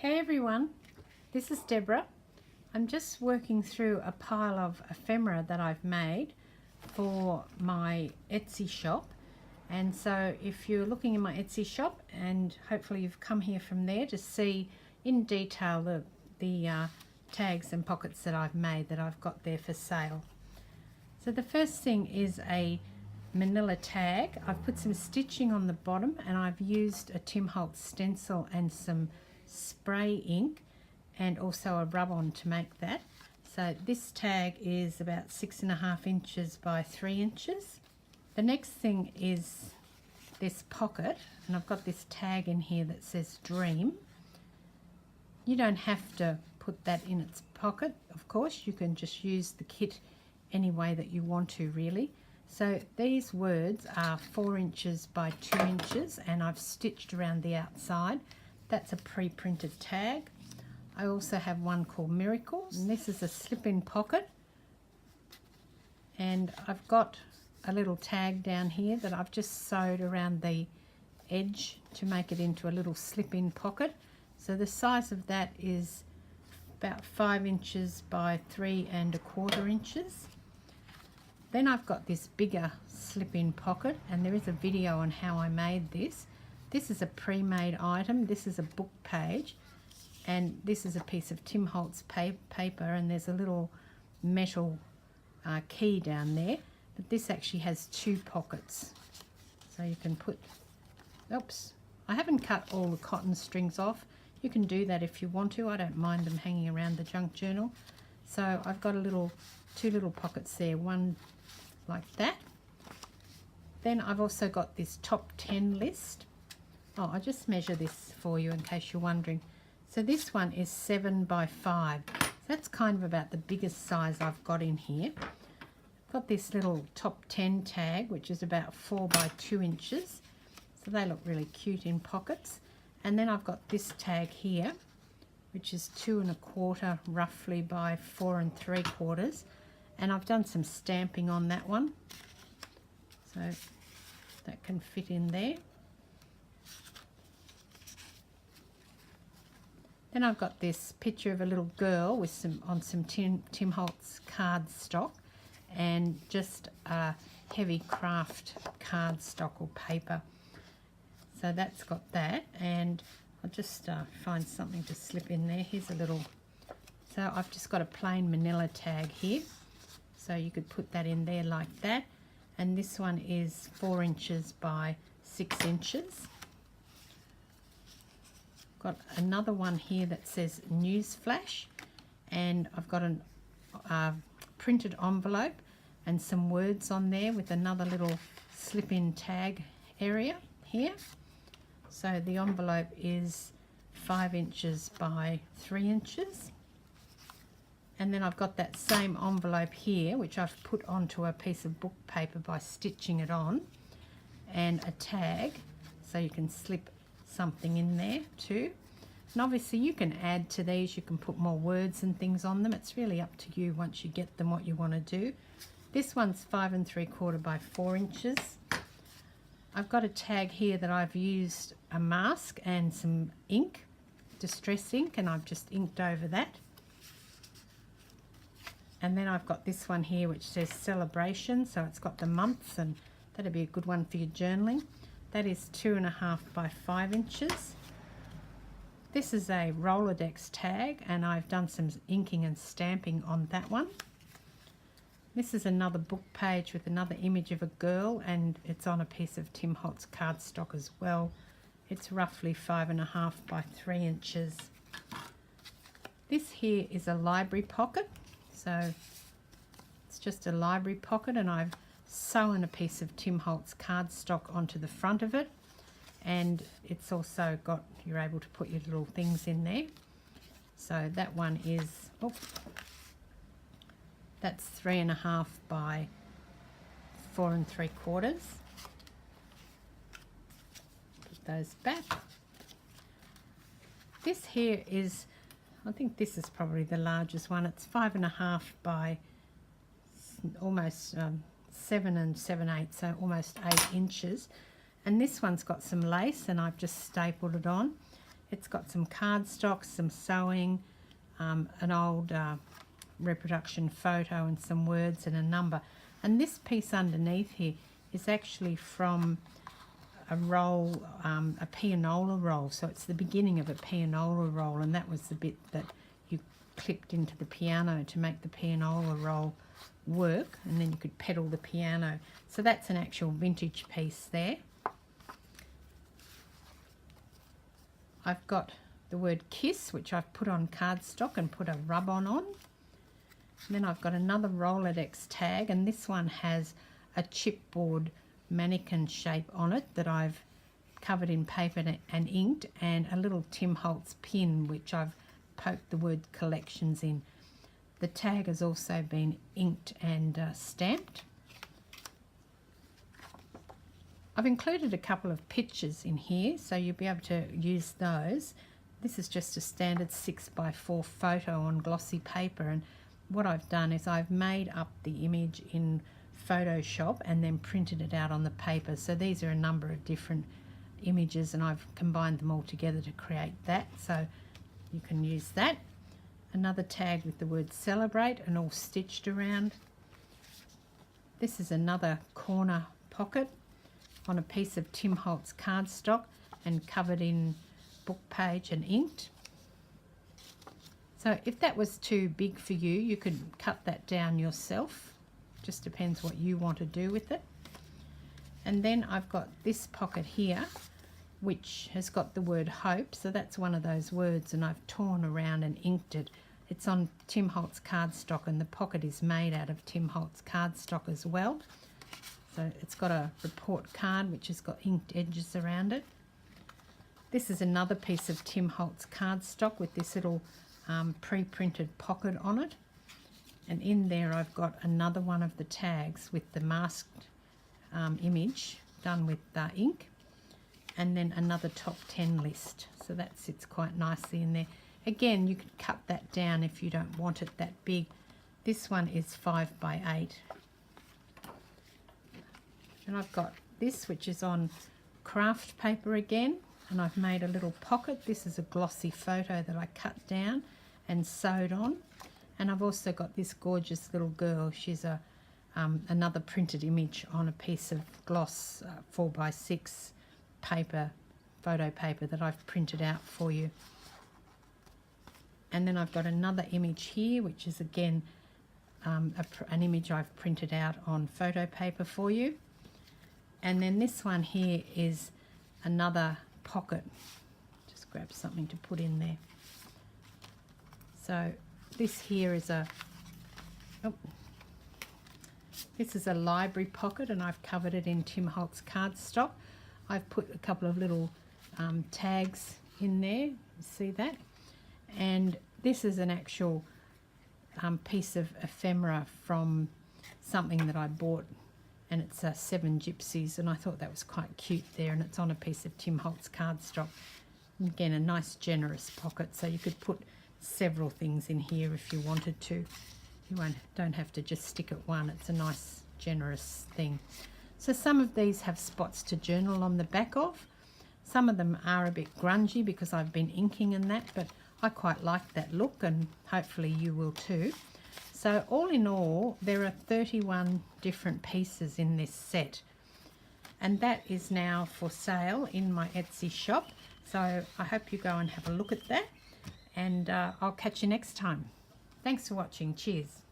Hey everyone, this is Deborah. I'm just working through a pile of ephemera that I've made for my Etsy shop. And so if you're looking in my Etsy shop, and hopefully you've come here from there to see in detail the tags and pockets that I've made that I've got there for sale. So the first thing is a manila tag. I've put some stitching on the bottom and I've used a Tim Holtz stencil and some spray ink and also a rub-on to make that. So this tag is about 6.5 inches by 3 inches. The next thing is this pocket, and I've got this tag in here that says Dream. You don't have to put that in its pocket, of course. You can just use the kit any way that you want to, really. So these words are 4 inches by 2 inches and I've stitched around the outside. That's a pre-printed tag. I also have one called Miracles, and this is a slip-in pocket. And I've got a little tag down here that I've just sewed around the edge to make it into a little slip-in pocket. So the size of that is about 5 inches by 3¼ inches. Then I've got this bigger slip-in pocket, and there is a video on how I made this. This is a pre-made item. This is a book page, and this is a piece of Tim Holtz paper, and there's a little metal key down there. But this actually has 2 pockets, so you can put, oops, I haven't cut all the cotton strings off. You can do that if you want to. I don't mind them hanging around the junk journal. So I've got 2 little pockets there, one like that. Then I've also got this top 10 list. Oh, I'll just measure this for you in case you're wondering. So this one is 7 by 5. So that's kind of about the biggest size I've got in here. I've got this little top 10 tag, which is about 4 by 2 inches. So they look really cute in pockets. And then I've got this tag here, which is 2¼ roughly by 4¾ and I've done some stamping on that one, so that can fit in there. Then I've got this picture of a little girl with some Tim Holtz cardstock and just a heavy craft cardstock or paper. So that's got that, and I'll just find something to slip in there. Here's a little, so I've just got a plain manila tag here, so you could put that in there like that. And this one is 4 inches by 6 inches. Got another one here that says Newsflash, and I've got a printed envelope and some words on there with another little slip-in tag area here. So the envelope is 5 inches by 3 inches. And then I've got that same envelope here, which I've put onto a piece of book paper by stitching it on, and a tag, so you can slip something in there too. And obviously you can add to these, you can put more words and things on them. It's really up to you once you get them what you want to do. This one's 5¾ by 4 inches. I've got a tag here that I've used a mask and some ink, distress ink, and I've just inked over that. And then I've got this one here which says Celebration, so it's got the months, and that'd be a good one for your journaling. That is 2½ by 5 inches. This is a Rolodex tag, and I've done some inking and stamping on that one. This is another book page with another image of a girl, and it's on a piece of Tim Holtz cardstock as well. It's roughly 5½ by 3 inches. This here is a library pocket, so it's just a library pocket, and I've sewn a piece of Tim Holtz cardstock onto the front of it, and it's also got, you're able to put your little things in there. So that one is, that's 3½ by 4¾ Put those back. This here is, I think this is probably the largest one. It's 5½ by almost 7 7/8, so almost 8 inches. And this one's got some lace, and I've just stapled it on. It's got some cardstock, some sewing, an old reproduction photo and some words and a number. And this piece underneath here is actually from a roll, a pianola roll. So it's the beginning of a pianola roll, and that was the bit that you clipped into the piano to make the pianola roll work, and then you could pedal the piano. So that's an actual vintage piece there. I've got the word KISS, which I've put on cardstock and put a rub-on on. And then I've got another Rolodex tag, and this one has a chipboard mannequin shape on it that I've covered in paper and inked, and a little Tim Holtz pin which I've poked the word collections in. The tag has also been inked and stamped. I've included a couple of pictures in here, so you'll be able to use those. This is just a standard 6x4 photo on glossy paper, and what I've done is I've made up the image in Photoshop and then printed it out on the paper. So these are a number of different images, and I've combined them all together to create that, so you can use that. Another tag with the word celebrate and all stitched around. This is another corner pocket on a piece of Tim Holtz cardstock and covered in book page and inked. So if that was too big for you, you could cut that down yourself. Just depends what you want to do with it. And then I've got this pocket here, which has got the word hope. So that's one of those words, and I've torn around and inked it. It's on Tim Holtz cardstock, and the pocket is made out of Tim Holtz cardstock as well. So it's got a report card which has got inked edges around it. This is another piece of Tim Holtz cardstock with this little pre-printed pocket on it, and in there I've got another one of the tags with the masked image done with ink, and then another top 10 list, so that sits quite nicely in there. Again, you could cut that down if you don't want it that big. This one is 5x8, and I've got this which is on craft paper again, and I've made a little pocket. This is a glossy photo that I cut down and sewed on, and I've also got this gorgeous little girl. She's another printed image on a piece of gloss 4x6 paper, photo paper that I've printed out for you. And then I've got another image here which is again an image I've printed out on photo paper for you. And then this one here is another pocket. Just grab something to put in there. So this here is this is a library pocket, and I've covered it in Tim Holtz cardstock. I've put a couple of little tags in there, you see that? And this is an actual piece of ephemera from something that I bought, and it's 7 Gypsies, and I thought that was quite cute there, and it's on a piece of Tim Holtz cardstock. And again, a nice generous pocket, so you could put several things in here if you wanted to. You don't have to just stick at one. It's a nice generous thing. So some of these have spots to journal on the back of. Some of them are a bit grungy because I've been inking and that, but I quite like that look, and hopefully you will too. So all in all, there are 31 different pieces in this set, and that is now for sale in my Etsy shop. So I hope you go and have a look at that, and I'll catch you next time. Thanks for watching. Cheers.